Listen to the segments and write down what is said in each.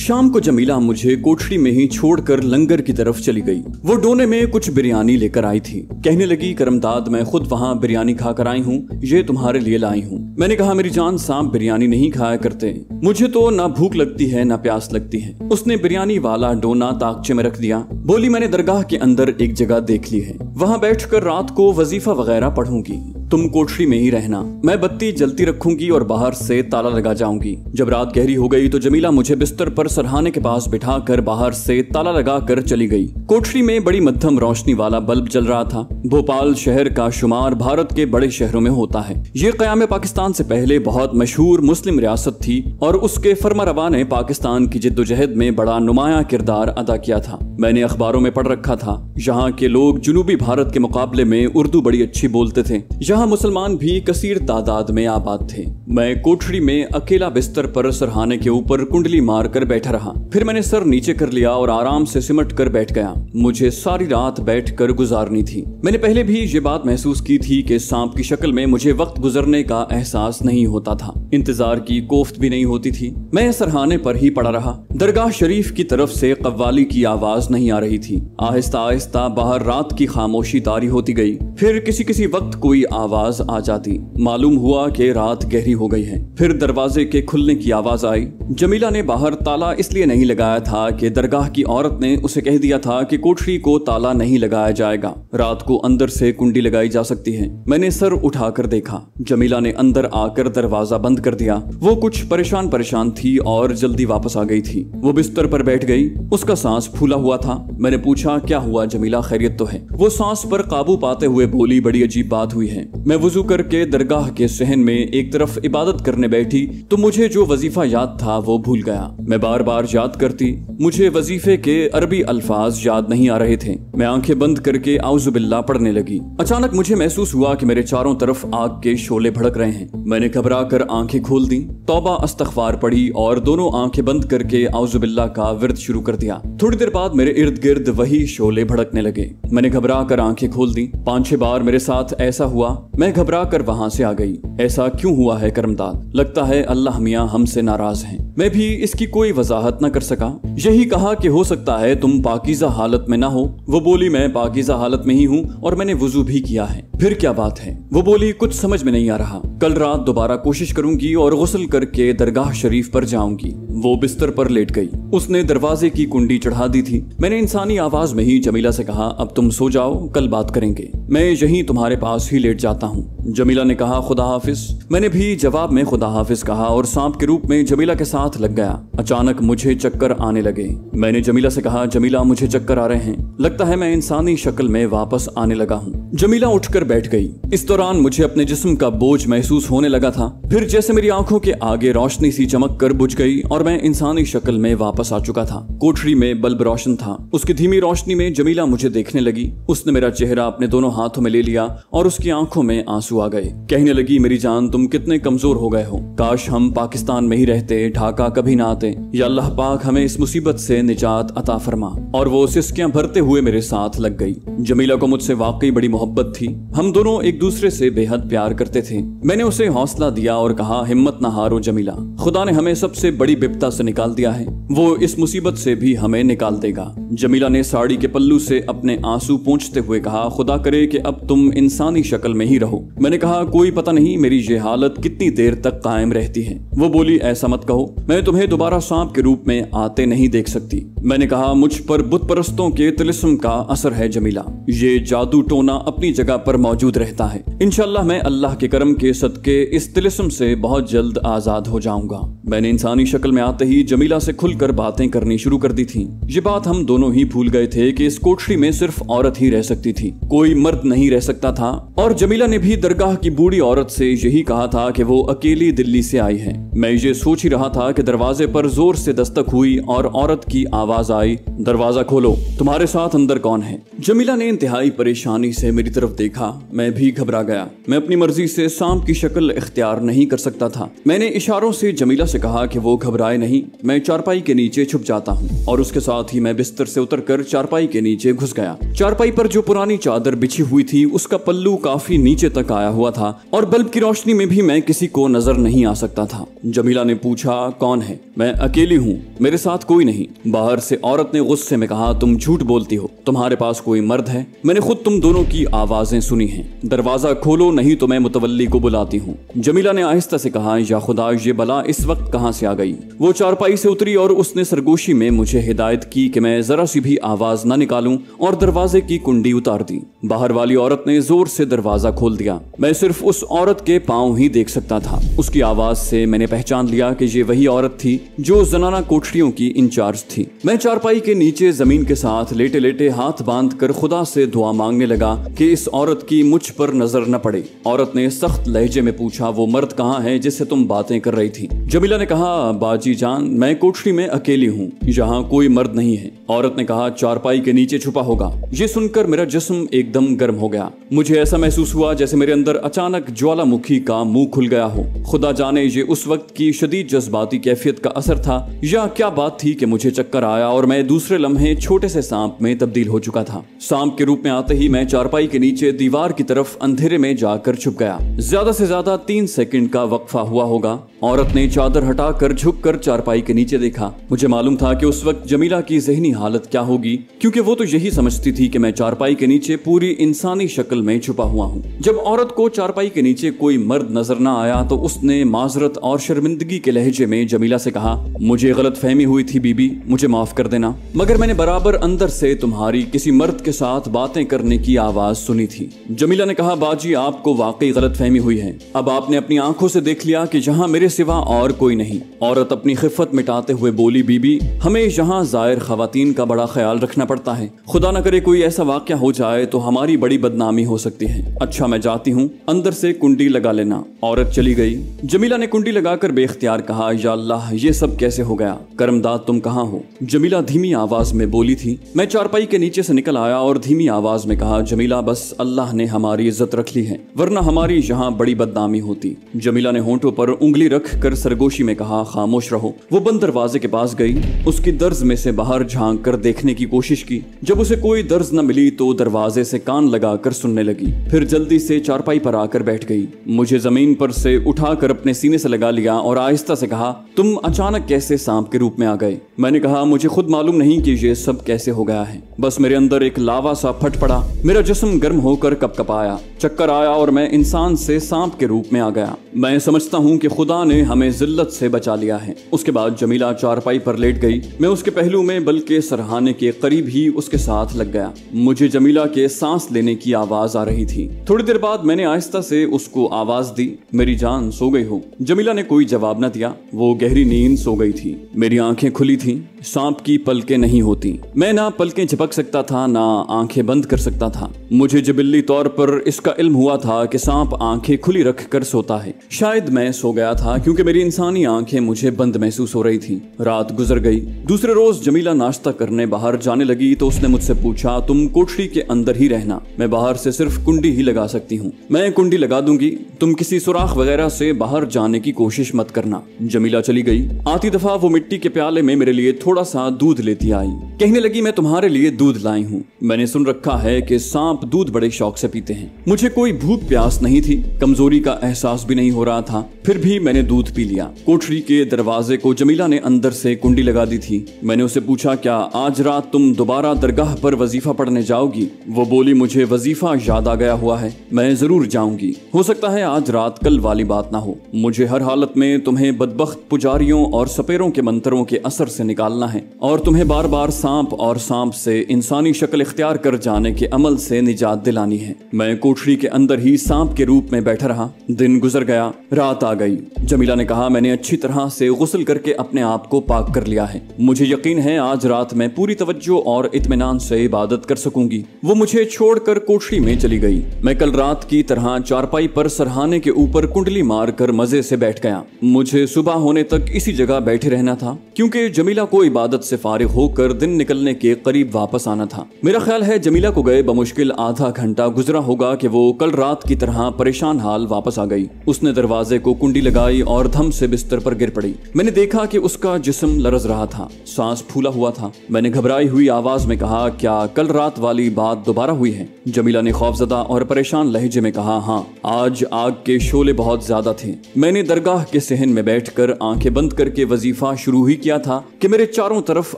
शाम को जमीला मुझे कोठरी में ही छोड़कर लंगर की तरफ चली गई। वो डोने में कुछ बिरयानी लेकर आई थी। कहने लगी, करमदाद, मैं खुद वहाँ बिरयानी खाकर आई हूँ, ये तुम्हारे लिए लाई हूँ। मैंने कहा, मेरी जान, सांप बिरयानी नहीं खाया करते, मुझे तो ना भूख लगती है ना प्यास लगती है। उसने बिरयानी वाला डोना ताकचे में रख दिया। बोली, मैंने दरगाह के अंदर एक जगह देख ली है, वहाँ बैठकर रात को वजीफा वगैरह पढ़ूंगी। तुम कोठरी में ही रहना, मैं बत्ती जलती रखूंगी और बाहर से ताला लगा जाऊंगी। जब रात गहरी हो गई तो जमीला मुझे बिस्तर पर सरहाने के पास बिठाकर बाहर से ताला लगा कर चली गई। कोठरी में बड़ी मध्यम रोशनी वाला बल्ब जल रहा था। भोपाल शहर का शुमार भारत के बड़े शहरों में होता है। ये क़याम पाकिस्तान से पहले बहुत मशहूर मुस्लिम रियासत थी और उसके फरमारवा ने पाकिस्तान की जिद्दोजहद में बड़ा नुमाया किरदार अदा किया था। मैंने अखबारों में पढ़ रखा था, यहाँ के लोग जनूबी भारत के मुकाबले में उर्दू बड़ी अच्छी बोलते थे। यहाँ मुसलमान भी कसीर तादाद में आबाद थे। मैं कोठरी में अकेला बिस्तर पर सरहाने के ऊपर कुंडली मार कर बैठा रहा। फिर मैंने सर नीचे कर लिया और आराम से सिमट कर बैठ गया। मुझे सारी रात बैठ कर गुजारनी थी। मैंने पहले भी ये बात महसूस की थी कि सांप की शक्ल में मुझे वक्त गुजरने का एहसास नहीं होता था, इंतजार की कोफ्त भी नहीं होती थी। मैं सरहाने पर ही पड़ा रहा। दरगाह शरीफ की तरफ से कव्वाली की आवाज नहीं आ रही थी। आहिस्ता आहिस्ता बाहर रात की खामोशी तारी होती गई। फिर किसी वक्त कोई आवाज आ जाती। मालूम हुआ कि रात गहरी हो गई है। फिर दरवाजे के खुलने की आवाज आई। जमीला ने बाहर ताला इसलिए नहीं लगाया था कि दरगाह की औरत ने उसे कह दिया था कि कोठरी को ताला नहीं लगाया जाएगा, रात को अंदर से कुंडी लगाई जा सकती है। मैंने सर उठाकर देखा। जमीला ने अंदर आकर दरवाजा बंद कर दिया। वो कुछ परेशान थी और जल्दी वापस आ गई थी। वो बिस्तर पर बैठ गई। उसका सांस फूला हुआ था। मैंने पूछा, क्या हुआ जमीला, खैरियत तो है? वो सांस पर काबू पाते हुए बोली, बड़ी अजीब बात हुई है। मैं वुजू करके दरगाह के सहन में एक तरफ इबादत करने बैठी तो मुझे जो वजीफा याद था वो भूल गया। मैं बार बार याद करती, मुझे वजीफे के अरबी अल्फाज याद नहीं आ रहे थे। मैं आंखें बंद करके आउज़ु बिल्लाह पढ़ने लगी। अचानक मुझे महसूस हुआ कि मेरे चारों तरफ आग के शोले भड़क रहे हैं। मैंने घबरा कर आंखें खोल दी, तौबा इस्तग़फ़ार पढ़ी और दोनों आंखें बंद करके आउज़ु बिल्लाह का विर्द शुरू कर दिया। थोड़ी देर बाद मेरे इर्द गिर्द वही शोले भड़कने लगे। मैंने घबरा कर आंखें खोल दी। 5-6 बार मेरे साथ ऐसा हुआ। मैं घबरा कर वहां से आ गई। ऐसा क्यों हुआ है करमदाद? लगता है अल्लाह मियाँ हमसे नाराज हैं। मैं भी इसकी कोई वजाहत न कर सका। यही कहा कि हो सकता है तुम पाकीज़ा हालत में ना हो। वो बोली, मैं पाकीज़ा हालत में ही हूँ और मैंने वुजू भी किया है। फिर क्या बात है? वो बोली, कुछ समझ में नहीं आ रहा। कल रात दोबारा कोशिश करूंगी और गुस्ल करके दरगाह शरीफ पर जाऊंगी। वो बिस्तर पर लेट गई। उसने दरवाजे की कुंडी चढ़ा दी थी। मैंने इंसानी आवाज में ही जमीला से कहा, अब तुम सो जाओ, कल बात करेंगे, मैं यहीं तुम्हारे पास ही लेट जाता हूँ। जमीला ने कहा, खुदा हाफिज। मैंने भी जवाब में खुदा हाफिज कहा और सांप के रूप में जमीला के साथ लग गया। अचानक मुझे चक्कर आने लगे। मैंने जमीला से कहा, जमीला मुझे चक्कर आ रहे हैं, लगता है मैं इंसानी शक्ल में वापस आने लगा हूँ। जमीला उठकर बैठ गई। इस दौरान मुझे अपने जिस्म का बोझ महसूस होने लगा था। फिर जैसे मेरी आंखों के आगे रोशनी सी चमक कर बुझ गई और मैं इंसानी शक्ल में वापस आ चुका था। कोठरी में बल्ब रोशन था। उसकी धीमी रोशनी में जमीला मुझे देखने लगी। उसने मेरा चेहरा अपने दोनों हाथों में ले लिया और उसकी आंखों में आंसू आ गए। कहने लगी, मेरी जान, तुम कितने कमजोर हो गए हो। काश हम पाकिस्तान में ही रहते, ढाका कभी ना आते। या अल्लाह पाक हमें इस मुसीबत से निजात अता फरमा। और वो सिसकियां भरते हुए मेरे साथ लग गई। जमीला को मुझसे वाकई बड़ी मोहब्बत थी। हम दोनों एक दूसरे से बेहद प्यार करते थे। मैंने उसे हौसला दिया और कहा, हिम्मत ना हारो जमीला, खुदा ने हमें सबसे बड़ी विपदा से निकाल दिया है, वो इस मुसीबत से भी हमें निकाल देगा। जमीला ने साड़ी के पल्लू से अपने आंसू पोंछते हुए कहा, खुदा करे कि अब तुम इंसानी शक्ल में ही रहो। मैंने कहा, कोई पता नहीं मेरी ये हालत कितनी देर तक कायम रहती है। वो बोली, ऐसा मत कहो, मैं तुम्हें दोबारा सांप के रूप में आते नहीं देख सकती। मैंने कहा, मुझ पर बुत परस्तों के तिलिस्म का असर है जमीला, ये जादू टोना अपनी जगह पर मौजूद रहता है। इंशाअल्लाह मैं अल्लाह के करम के सदके इस तिलिस्म से बहुत जल्द आजाद हो जाऊंगा। मैंने इंसानी शक्ल में आते ही जमीला से खुलकर बातें करनी शुरू कर दी थी। ये बात हम दोनों ही भूल गए थे कि इस कोठरी में सिर्फ औरत ही रह सकती थी, कोई मर्द नहीं रह सकता था। और जमीला ने भी दरगाह की बूढ़ी औरत से यही कहा था कि वो अकेली दिल्ली से आई है। मैं ये सोच ही रहा था कि दरवाजे पर जोर से दस्तक हुई और औरत की आवाज आई, दरवाजा खोलो, तुम्हारे साथ अंदर कौन है? जमीला ने इंतहाई परेशानी से मेरी तरफ देखा। मैं भी घबरा गया। मैं अपनी मर्जी से सांप की शक्ल इख्तियार नहीं कर सकता था। मैंने इशारों से जमीला से कहा कि वो घबराए नहीं, मैं चारपाई के नीचे छुप जाता हूँ, और उसके साथ ही मैं बिस्तर से उतरकर चारपाई के नीचे घुस गया। चारपाई पर जो पुरानी चादर बिछी हुई थी उसका पल्लू काफी नीचे तक आया हुआ था और बल्ब की रोशनी में भी मैं किसी को नजर नहीं आ सकता था। जमीला ने पूछा, कौन है? मैं अकेली हूँ, मेरे साथ कोई नहीं। बाहर से औरत ने गुस्से में कहा, तुम झूठ बोलती हो, तुम्हारे पास कोई मर्द है? मैंने खुद तुम दोनों की आवाजें सुनी हैं। दरवाजा खोलो नहीं तो मैं मुतवल्ली को बुलाती हूँ। जमीला ने आहिस्ता से कहा, या खुदा, ये बला इस वक्त कहाँ से आ गई? वो चारपाई से उतरी और उसने सरगोशी में मुझे हिदायत की कि मैं जरा सी भी आवाज न निकालूं और दरवाजे की कुंडी उतार दी। बाहर वाली औरत ने जोर से दरवाजा खोल दिया। मैं सिर्फ उस औरत के पांव ही देख सकता था। उसकी आवाज से मैंने पहचान लिया कि ये वही औरत थी जो जनाना कोठरियों की इंचार्ज थी। मैं चारपाई के नीचे जमीन के साथ लेटे लेटे हाथ बांध कर खुदा से दुआ मांगने लगा कि इस औरत की मुझ पर नजर न पड़े। औरत ने सख्त लहजे में पूछा, वो मर्द कहाँ है जिससे तुम बातें कर रही थी? जमीला ने कहा, बाजी जान, मैं कोठरी में अकेली हूँ, यहाँ कोई मर्द नहीं है। औरत ने कहा, चारपाई के नीचे छुपा होगा। ये सुनकर मेरा जिस्म एकदम गर्म हो गया। मुझे ऐसा महसूस हुआ जैसे मेरे अंदर अचानक ज्वालामुखी का मुंह खुल गया हो। खुदा जाने ये उस वक्त की शदीद जज्बाती कैफियत का असर था या क्या बात थी कि मुझे चक्कर आया और मैं दूसरे लम्हे छोटे से सांप में तब्दील हो चुका था। सांप के रूप में आते ही मैं चारपाई के नीचे दीवार की तरफ अंधेरे में जाकर छुप गया। ज्यादा से ज्यादा 3 सेकंड का वक्फा हुआ होगा। औरत ने चादर हटाकर झुककर चारपाई के नीचे देखा। मुझे मालूम था कि उस वक्त जमीला की ज़हनी हालत क्या होगी, क्योंकि वो तो यही समझती थी कि मैं चारपाई के नीचे पूरी इंसानी शक्ल में छुपा हुआ हूँ। जब औरत को चारपाई के नीचे कोई मर्द नजर न आया तो उसने माजरत और शर्मिंदगी के लहजे में जमीला से कहा, मुझे गलत फहमी हुई थी बीबी, मुझे माफ कर देना, मगर मैंने बराबर अंदर से तुम्हारी किसी मर्द के साथ बातें करने की आवाज सुनी थी। जमीला ने कहा, बाजी, आपको वाकई गलत फहमी हुई है। अब आपने अपनी आंखों से देख लिया कि जहाँ मेरे सिवा और कोई नहीं। औरत अपनी खिफ़त मिटाते हुए बोली, बीबी, हमें यहाँ जायर खवातीन का बड़ा ख्याल रखना पड़ता है। खुदा न करे कोई ऐसा वाक़या हो जाए तो हमारी बड़ी बदनामी हो सकती है। अच्छा, मैं जाती हूँ, अंदर से कुंडी लगा लेना। औरत चली गई। जमीला ने कुंडी लगाकर बेख्तियार कहा, या अल्लाह, ये सब कैसे हो गया? करमदाद, तुम कहाँ हो? जमीला धीमी आवाज में बोली थी। मैं चारपाई के नीचे से निकल आया और धीमी आवाज में कहा, जमीला, बस अल्लाह ने हमारी इज्जत रख ली है, वरना हमारी यहाँ बड़ी बदनामी होती। जमीला ने होंठों पर उंगली रख कर सरगोशी में कहा, खामोश रहो। वो बंद दरवाजे के पास गई, उसकी दर्ज में से बाहर झांक कर देखने की कोशिश की। जब उसे कोई दर्ज न मिली तो दरवाजे से कान लगाकर सुनने लगी। फिर जल्दी से चारपाई पर आकर बैठ गई। मुझे जमीन पर से उठाकर अपने सीने से लगा लिया और आहिस्ता से कहा, तुम अचानक कैसे सांप के रूप में आ गए? मैंने कहा, मुझे खुद मालूम नहीं कि ये सब कैसे हो गया है, बस मेरे अंदर एक लावा सा फट पड़ा। मेरा जिस्म गर्म होकर कपकपाया, चक्कर आया और मैं इंसान से सांप के रूप में आ गया। मैं समझता हूँ कि खुदा ने हमें जिल्लत से बचा लिया है। उसके बाद जमीला चारपाई पर लेट गई। मैं उसके पहलू में बल्कि सरहाने के करीब ही उसके साथ लग गया। मुझे जमीला के सांस लेने की आवाज आ रही थी। थोड़ी देर बाद मैंने आहिस्ता से उसको आवाज दी, मेरी जान, सो गई हो? जमीला ने कोई जवाब न दिया। वो गहरी नींद सो गई थी। मेरी आंखें खुली थीं। सांप की पलकें नहीं होती। मैं ना पलकें झपक सकता था ना आंखें बंद कर सकता था। मुझे जबिल्ली तौर पर इसका इल्म हुआ था कि सांप आंखें खुली रख कर सोता है। शायद मैं सो गया था क्योंकि मेरी इंसानी आंखें मुझे बंद महसूस हो रही थी। रात गुजर गई। दूसरे रोज जमीला नाश्ता करने बाहर जाने लगी तो उसने मुझसे पूछा, तुम कोठरी के अंदर ही रहना, मैं बाहर से सिर्फ कुंडी ही लगा सकती हूँ। मैं कुंडी लगा दूंगी, तुम किसी सुराख वगैरह से बाहर जाने की कोशिश मत करना। जमीला चली गई। आती दफा वो मिट्टी के प्याले में मेरे लिए थोड़ा सा दूध लेती आई। कहने लगी, मैं तुम्हारे लिए दूध लाई हूँ। मैंने सुन रखा है कि सांप दूध बड़े शौक से पीते हैं। मुझे कोई भूख प्यास नहीं थी, कमजोरी का एहसास भी नहीं हो रहा था, फिर भी मैंने दूध पी लिया। कोठरी के दरवाजे को जमीला ने अंदर से कुंडी लगा दी थी। मैंने उसे पूछा, क्या आज रात तुम दोबारा दरगाह पर वजीफा पढ़ने जाओगी? वो बोली, मुझे वजीफा याद आ गया हुआ है, मैं जरूर जाऊंगी। हो सकता है आज रात कल वाली बात ना हो। मुझे हर हालत में तुम्हें बदबख्त पुजारियों और सपेरों के मंत्रों के असर से निकालना है और तुम्हें बार बार सांप और सांप से इंसानी शक्ल इख्तियार कर जाने के अमल से निजात दिलानी है। मैं कोठरी के अंदर ही सांप के रूप में बैठा रहा। दिन गुजर गया। गया। रात आ गई। जमीला ने कहा, मैंने अच्छी तरह से गुस्ल करके अपने आप को पाक कर लिया है। मुझे यकीन है आज रात मैं पूरी तवज्जो और इत्मीनान से इबादत कर सकूंगी। वो मुझे छोड़कर कोठरी में चली गई। मैं कल रात की तरह चारपाई पर सरहाने के ऊपर कुंडली मार कर मजे से बैठ गया। मुझे सुबह होने तक इसी जगह बैठे रहना था, क्योंकि जमीला को इबादत से फारिग होकर दिन निकलने के करीब वापस आना था। मेरा ख्याल है जमीला को गए बमुश्किल आधा घंटा गुजरा होगा कि वो कल रात की तरह परेशान हाल वापस आ गई। उसने दरवाजे को कुंडी लगाई और धम से बिस्तर पर गिर पड़ी। मैंने देखा कि उसका जिस्म लरज रहा था, सांस फूला हुआ था। मैंने घबराई हुई आवाज में कहा, क्या कल रात वाली बात दोबारा हुई है? जमीला ने खौफजदा और परेशान लहजे में कहा, हाँ, आज आग के शोले बहुत ज्यादा थे। मैंने दरगाह के सहन में बैठकर आंखें बंद करके वजीफा शुरू ही किया था कि मेरे चारों तरफ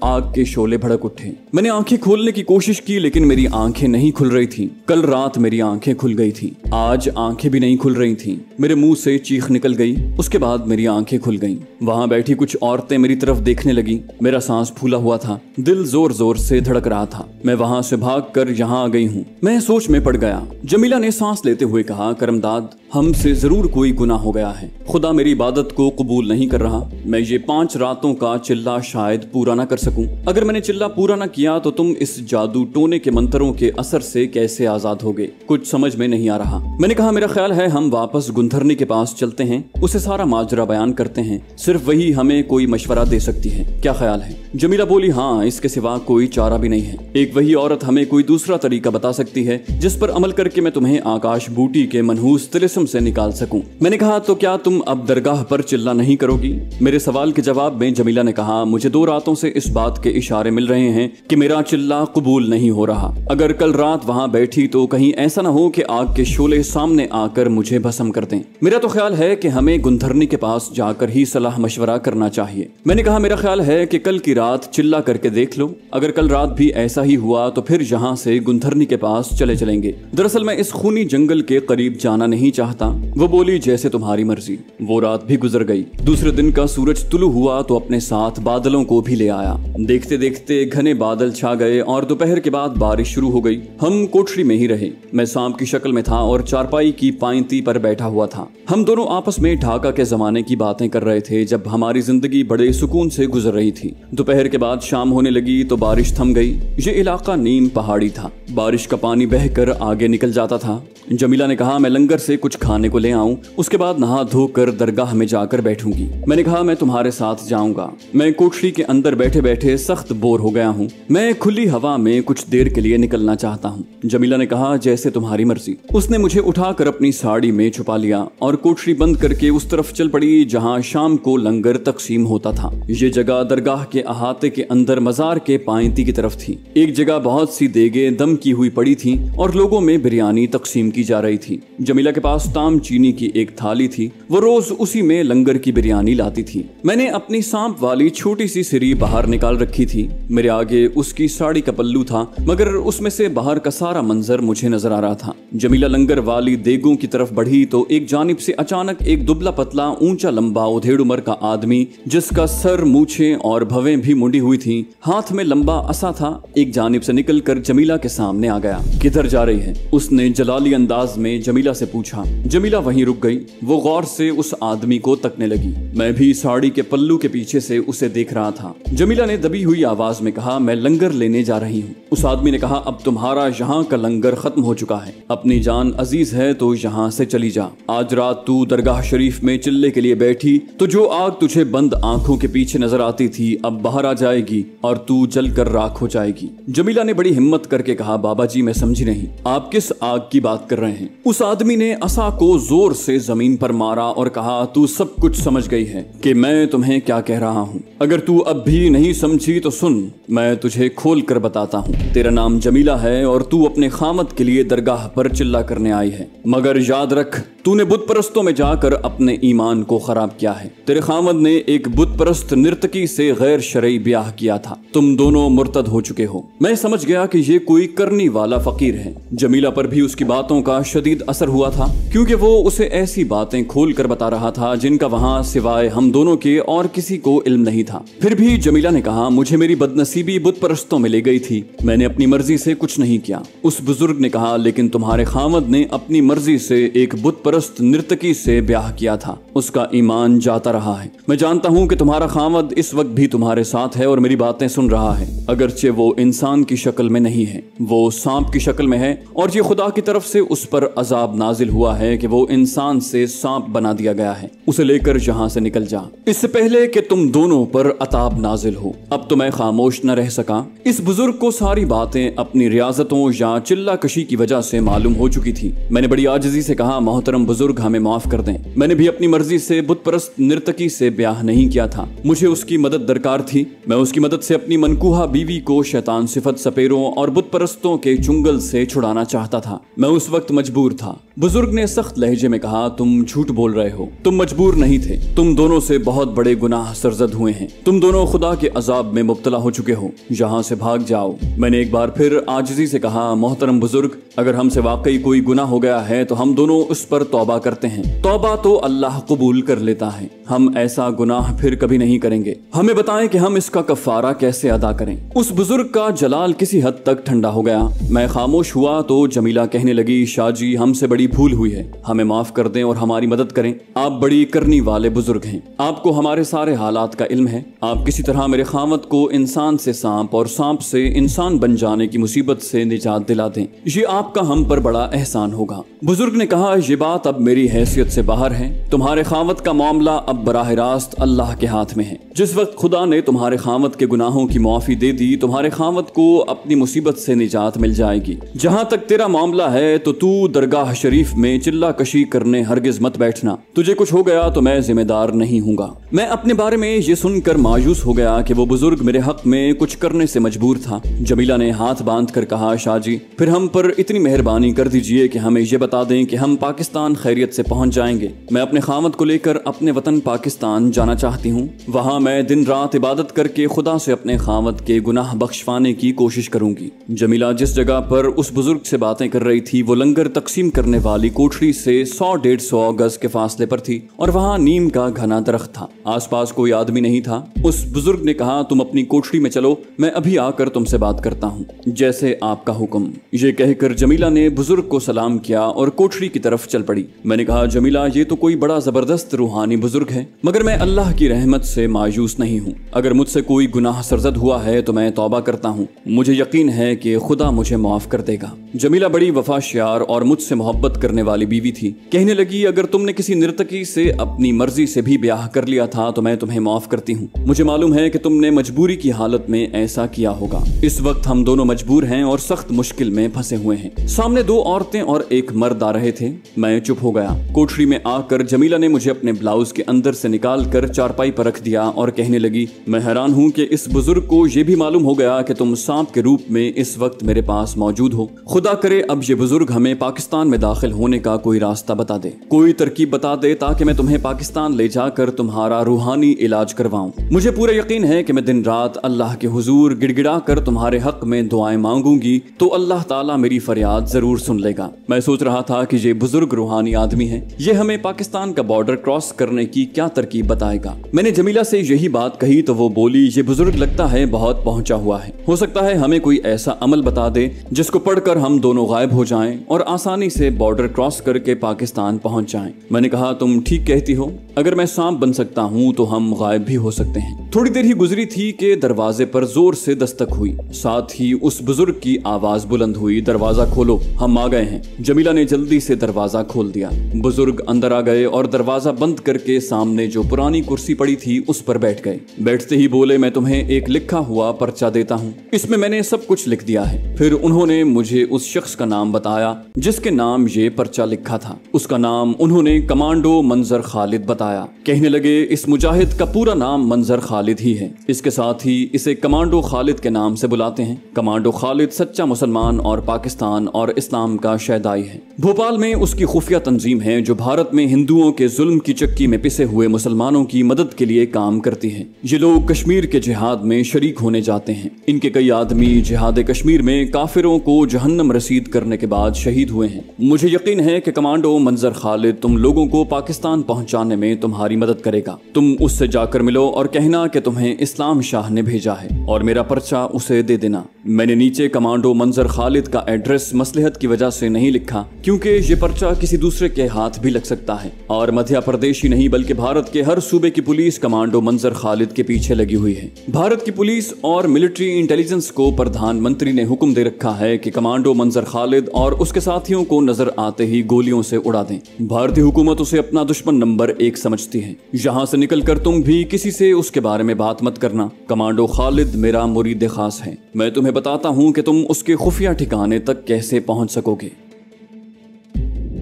आग के शोले भड़क उठे। मैंने आंखें खोलने की कोशिश की, लेकिन मेरी आंखें नहीं खुल रही थी। कल रात मेरी आंखें खुल गई थी, आज आंखें भी नहीं खुल रही थी। मेरे मुंह से चीख निकल गई। उसके बाद मेरी आंखें खुल गईं। वहां बैठी कुछ औरतें मेरी तरफ देखने लगी। मेरा सांस फूला हुआ था, दिल जोर जोर से धड़क रहा था। मैं वहां से भागकर यहाँ आ गई हूँ। मैं सोच में पड़ गया। जमीला ने सांस लेते हुए कहा, करमदाद, हमसे जरूर कोई गुनाह हो गया है। खुदा मेरी इबादत को कबूल नहीं कर रहा। मैं ये 5 रातों का चिल्ला शायद पूरा ना कर सकूं। अगर मैंने चिल्ला पूरा ना किया तो तुम इस जादू टोने के मंत्रों के असर से कैसे आजाद होगे? कुछ समझ में नहीं आ रहा। मैंने कहा, मेरा ख्याल है हम वापस गुंथरनी के पास चलते हैं, उसे सारा माजरा बयान करते हैं। सिर्फ वही हमें कोई मशवरा दे सकती है। क्या ख्याल है? जमीला बोली, हाँ, इसके सिवा कोई चारा भी नहीं है। एक वही औरत हमें कोई दूसरा तरीका बता सकती है जिस पर अमल करके मैं तुम्हें आकाश बूटी के मनहूस तिलिस्म से निकाल सकूं। मैंने कहा, तो क्या तुम अब दरगाह पर चिल्ला नहीं करोगी? मेरे सवाल के जवाब में जमीला ने कहा, मुझे 2 रातों से इस बात के इशारे मिल रहे हैं कि मेरा चिल्ला कबूल नहीं हो रहा। अगर कल रात वहां बैठी तो कहीं ऐसा ना हो कि आग के शोले सामने आकर मुझे भस्म कर दें। मेरा तो ख्याल है कि हमें गुंथरनी के पास जाकर ही सलाह मशवरा करना चाहिए। मैंने कहा, मेरा ख्याल है कि कल की रात चिल्ला करके देख लो। अगर कल रात भी ऐसा ही हुआ तो फिर यहाँ से गुंथरनी के पास चले चलेंगे। दरअसल मैं इस खूनी जंगल के करीब जाना नहीं चाहता। वो बोली, जैसे तुम्हारी मर्जी। वो रात भी गुजर गई। दूसरे दिन का सूरज तुलू हुआ तो अपने साथ बादलों को भी ले आया। देखते देखते घने बादल छा गए और दोपहर के बाद बारिश शुरू हो गई। हम कोठरी में ही रहे। मैं सांप की शक्ल में था और चारपाई की पायंती पर बैठा हुआ था। हम दोनों आपस में ढाका के जमाने की बातें कर रहे थे जब हमारी जिंदगी बड़े सुकून से गुजर रही थी। दोपहर के बाद शाम होने लगी तो बारिश थम गई। ये इलाका नीम पहाड़ी था। बारिश का पानी बहकर आगे निकल जाता था। जमीला ने कहा, मैं लंगर से कुछ खाने को ले आऊं, उसके बाद नहा धोकर दरगाह में जाकर बैठूंगी। मैंने कहा, मैं तुम्हारे साथ जाऊंगा। मैं कोठरी के अंदर बैठे बैठे सख्त बोर हो गया हूँ। मैं खुली हवा में कुछ देर के लिए निकलना चाहता हूँ। जमीला ने कहा, जैसे तुम्हारी मर्जी। उसने मुझे उठाकर अपनी साड़ी में छुपा लिया और कोठरी बंद करके उस तरफ चल पड़ी जहाँ शाम को लंगर तकसीम होता था। ये जगह दरगाह के अहाते के अंदर मजार के पायंती की तरफ थी। एक जगह बहुत सी देगे दम की हुई पड़ी थी और लोगों में बिरयानी तकसीम की जा रही थी। जमीला के पास ताम चीनी की एक थाली थी। वो रोज उसी में लंगर की बिरयानी लाती थी। मैंने अपनी सांप वाली छोटी सी सिरी बाहर निकाल रखी थी। मेरे आगे उसकी साड़ी का पल्लू था, मगर उसमें से बाहर का सारा मंजर मुझे नजर आ रहा था। जमीला लंगर वाली देगों की तरफ बढ़ी तो एक जानिब से अचानक एक दुबला पतला ऊंचा लंबा उधेड़ उम्र का आदमी, जिसका सर, मूछें और भवें भी मुंडी हुई थी, हाथ में लंबा असा था, एक जानिब से निकलकर जमीला के सामने आ गया। किधर जा रही है? उसने जलाली अंदाज में जमीला से पूछा। जमीला वहीं रुक गई। वो गौर से उस आदमी को तकने लगी। मैं भी साड़ी के पल्लू के पीछे से उसे देख रहा था। जमीला ने दबी हुई आवाज में कहा, मैं लंगर लेने जा रही हूँ। उस आदमी ने कहा, अब तुम्हारा यहाँ का लंगर खत्म हो चुका है। अपनी जान अजीज है तो यहाँ से चली जा। आज रात तू दरगाह शरीफ में चिल्ले के लिए बैठी तो जो आग तुझे बंद आंखों के पीछे नजर आती थी अब बाहर आ जाएगी और तू जलकर राख हो जाएगी। जमीला ने बड़ी हिम्मत करके कहा, बाबा जी, मैं समझी नहीं, आप किस आग की बात कर रहे हैं? उस आदमी ने असा को जोर से जमीन पर मारा और कहा, तू सब कुछ समझ गई है कि मैं तुम्हें क्या कह रहा हूँ। अगर तू अब भी नहीं समझी तो सुन, मैं तुझे खोल कर बताता हूँ। तेरा नाम जमीला है और तू अपने खामद के लिए दरगाह पर चिल्ला करने आई है, मगर याद रख, तूने बुत परस्तों में जाकर अपने ईमान को खराब किया है। तेरे खामद ने एक बुत परस्त नर्तकी से गैर शरई ब्याह किया था। तुम दोनों मुर्तद हो चुके हो। मैं समझ गया कि ये कोई करनी वाला फकीर है। जमीला पर भी उसकी बातों का शदीद असर हुआ था, क्योंकि वो उसे ऐसी बातें खोल कर बता रहा था जिनका वहाँ सिवाय हम दोनों के और किसी को इल्म नहीं था। फिर भी जमीला ने कहा, मुझे मेरी बदनसीबी बुत परस्तों में ले गई थी, मैंने अपनी मर्जी से कुछ नहीं किया। उस बुजुर्ग ने कहा, लेकिन तुम्हारे खामद ने अपनी मर्जी से एक बुत परस्त नर्तकी से ब्याह किया था, उसका ईमान जाता रहा है। मैं जानता हूँ कि तुम्हारा खामद इस वक्त भी तुम्हारे साथ है और मेरी बातें सुन रहा है, अगरचे वो इंसान की शक्ल में नहीं है, वो सांप की शक्ल में है और ये खुदा की तरफ से उस पर अजाब नाजिल हुआ है कि वो इंसान से सांप बना दिया गया है। उसे लेकर यहाँ से निकल जा, इससे पहले कि तुम दोनों पर अताब नाजिल हो। अब तो मैं खामोश न रह सका। इस बुजुर्ग को सारी बातें अपनी रियाजतों या चिल्ला कशी की वजह से मालूम हो चुकी थी। मैंने बड़ी आजिज़ी से कहा, मोहतरम बुजुर्ग, हमें माफ कर दें, मैंने भी अपनी मर्जी से बुत परस्त नर्तकी से ब्याह नहीं किया था, मुझे उसकी मदद दरकार थी। मैं उसकी मदद से अपनी मनकूहा बीवी को शैतान सिफत सपेरों और बुत परस्तों के चुंगल से छुड़ाना चाहता था। मैं उस वक्त मजबूर था। बुजुर्ग ने सख्त लहजे में कहा, तुम झूठ बोल रहे हो, तुम मजबूर नहीं थे, तुम दोनों से बहुत बड़े गुनाह सरजद हुए हैं, तुम दोनों खुदा के अजाब में मुब्तला हो चुके हो, यहाँ से भाग जाओ। मैंने एक बार फिर आजिज़ी से कहा, मोहतरम बुजुर्ग, अगर हमसे वाकई कोई गुनाह हो गया है तो हम दोनों उस पर तौबा करते हैं, तौबा तो अल्लाह कबूल कर लेता है, हम ऐसा गुनाह फिर कभी नहीं करेंगे, हमें बताएं कि हम इसका कफारा कैसे अदा करें। उस बुजुर्ग का जलाल किसी हद तक ठंडा हो गया। मैं खामोश हुआ तो जमीला कहने लगी, शाह जी, हमसे बड़ी भूल हुई है, हमें माफ कर दें और हमारी मदद करें, आप बड़ी करनी वाले बुजुर्ग हैं, आपको हमारे सारे हालात का इल्म है, आप किसी तरह मेरे खामद को इंसान से सांप और सांप से इंसान बन जाने की मुसीबत से निजात दिला दें, ये आपका हम पर बड़ा एहसान होगा। बुजुर्ग ने कहा, ये बात अब मेरी हैसियत से बाहर है, तुम्हारे खामद का मामला अब बराह रास्त अल्लाह के हाथ में है। जिस वक्त खुदा ने तुम्हारे खामद के गुनाहों की माफी दे दी, तुम्हारे खामद को अपनी मुसीबत से निजात मिल जाएगी। जहां तक तेरा मामला है तो तू दरगाह शरीफ में चिल्ला कशी करने हरगिज मत बैठना, तुझे कुछ हो गया तो मैं जिम्मेदार नहीं हूँगा। मैं अपने बारे में ये सुनकर मायूस हो गया कि वो बुजुर्ग मेरे हक में कुछ करने से मजबूर था। जमीला ने हाथ बांध कर कहा, शाह जी, फिर हम पर इतनी मेहरबानी कर दीजिए कि हमें ये बता दें कि हम पाकिस्तान खैरियत से पहुंच जाएंगे। मैं अपने खामद को लेकर अपने वतन पाकिस्तान जाना चाहती हूँ, वहाँ मैं दिन रात इबादत करके खुदा से अपने खामद के गुनाह बख्शवाने की कोशिश करूंगी। जमीला जिस जगह पर उस बुजुर्ग से बातें कर रही थी वो लंगर तकसीम करने वाली कोठरी से 100-150 गज के फासले पर थी और वहाँ नीम का घना दरख्त था, आसपास कोई आदमी नहीं था। उस बुजुर्ग ने कहा, तुम अपनी कोठरी में चलो, मैं अभी आकर तुमसे बात करता हूँ, जैसे आपका हुक्म। ये कहकर जमीला ने बुजुर्ग को सलाम किया और कोठरी की तरफ चल पड़ी। मैंने कहा, जमीला, ये तो कोई बड़ा जबरदस्त रूहानी बुजुर्ग है, मगर मैं अल्लाह की रहमत से मायूस नहीं हूँ। अगर मुझसे कोई गुनाह सरजद हुआ है तो मैं तौबा करता हूँ, मुझे यकीन है कि खुदा मुझे माफ कर देगा। जमीला बड़ी वफाशियार और मुझसे मोहब्बत करने वाली बीवी थी। कहने लगी, अगर तुमने किसी नर्तकी से अपनी मर्जी से भी ब्याह कर लिया था तो मैं तुम्हें माफ करती हूँ। मुझे मालूम है कि तुमने मजबूरी की हालत में ऐसा किया होगा। इस वक्त हम दोनों मजबूर हैं और सख्त मुश्किल में फंसे हुए हैं। सामने 2 औरतें और एक मर्द आ रहे थे। मैं चुप हो गया। कोठरी में आकर जमीला ने मुझे अपने ब्लाउज के अंदर से निकाल कर चारपाई पर रख दिया और कहने लगी, मैं हैरान हूँ कि इस बुजुर्ग को यह भी मालूम हो गया कि तुम सांप के रूप में इस वक्त मेरे पास मौजूद हो। खुदा करे अब ये बुजुर्ग हमें पाकिस्तान में दाखिल होने का कोई रास्ता बता दे, कोई तरकीब बता दे ताकि मैं तुम्हें पाकिस्तान ले जाकर तुम्हारा रूहानी इलाज करवाऊं। मुझे पूरा यकीन है कि मैं दिन रात अल्लाह के हुजूर गिड़गिड़ा कर तुम्हारे हक में दुआएं मांगूंगी तो अल्लाह ताला मेरी फरियाद जरूर सुन लेगा। मैं सोच रहा था कि ये बुजुर्ग रूहानी आदमी है, ये हमें पाकिस्तान का बॉर्डर क्रॉस करने की क्या तरकीब बताएगा। मैंने जमीला से यही बात कही तो वो बोली, ये बुजुर्ग लगता है बहुत पहुंचा हुआ है, हो सकता है हमें कोई ऐसा अमल बता दे जिसको पढ़कर हम दोनों गायब हो जाएं और आसानी से बॉर्डर क्रॉस करके पाकिस्तान पहुंच जाएं। मैंने कहा, तुम ठीक कहती हो, अगर मैं सांप बन सकता हूं तो हम गायब भी हो सकते हैं। थोड़ी देर ही गुजरी थी कि दरवाजे पर जोर से दस्तक हुई, साथ ही उस बुजुर्ग की आवाज बुलंद हुई, दरवाजा खोलो, हम आ गए हैं। जमीला ने जल्दी से दरवाजा खोल दिया। बुजुर्ग अंदर आ गए और दरवाजा बंद करके सामने जो पुरानी कुर्सी पड़ी थी उस पर बैठ गए। बैठते ही बोले, मैं तुम्हें एक लिखा हुआ पर्चा देता हूँ, इसमें मैंने सब कुछ लिख दिया है। फिर उन्होंने मुझे उस शख्स का नाम बताया जिसके नाम ये पर्चा लिखा था। उसका नाम उन्होंने कमांडो मंजर खालिद बताया। बताया। कहने लगे इस मुजाहिद का पूरा नाम मंजर खालिद ही है, इसके साथ ही इसे कमांडो खालिद के नाम से बुलाते हैं। कमांडो खालिद सच्चा मुसलमान और पाकिस्तान और इस्लाम का शहदाई है। भोपाल में उसकी खुफिया तंजीम है जो भारत में हिंदुओं के जुल्म की चक्की में पिसे हुए मुसलमानों की मदद के लिए काम करती है। ये लोग कश्मीर के जिहाद में शरीक होने जाते हैं। इनके कई आदमी जिहाद कश्मीर में काफिरों को जहन्नम रसीद करने के बाद शहीद हुए हैं। मुझे यकीन है कि कमांडो मंजर खालिद तुम लोगों को पाकिस्तान पहुंचाने में तुम्हारी मदद करेगा। तुम उससे जाकर मिलो और कहना कि तुम्हें इस्लाम शाह ने भेजा है और मेरा पर्चा उसे दे देना। मैंने नीचे कमांडो मंजर खालिद का एड्रेस मसलहत की वजह से नहीं लिखा क्योंकि ये पर्चा किसी दूसरे के हाथ भी लग सकता है और मध्य प्रदेश ही नहीं बल्कि भारत के हर सूबे की पुलिस कमांडो मंजर खालिद के पीछे लगी हुई है। भारत की पुलिस और मिलिट्री इंटेलिजेंस को प्रधानमंत्री ने हुक्म दे रखा है कि कमांडो मंजर खालिद और उसके साथियों को नजर आते ही गोलियों से उड़ा दें। भारतीय हुकूमत उसे अपना दुश्मन नंबर 1 समझती है। यहाँ से निकलकर तुम भी किसी से उसके बारे में बात मत करना। कमांडो खालिद मेरा मुरीद खास है। मैं तुम्हें बताता हूँ कि तुम उसके खुफिया ठिकाने तक कैसे पहुंच सकोगे।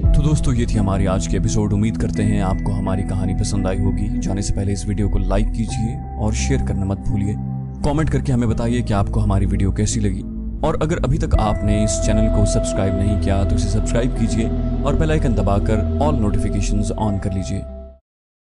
तो दोस्तों ये थी हमारी आज की एपिसोड। उम्मीद करते हैं आपको हमारी कहानी पसंद आई होगी। जाने से पहले इस वीडियो को लाइक कीजिए और शेयर करना मत भूलिए। कमेंट करके हमें बताइए कि आपको हमारी वीडियो कैसी लगी और अगर अभी तक आपने इस चैनल को सब्सक्राइब नहीं किया तो इसे सब्सक्राइब कीजिए और बेल आइकन दबाकर ऑल नोटिफिकेशंस ऑन कर लीजिए।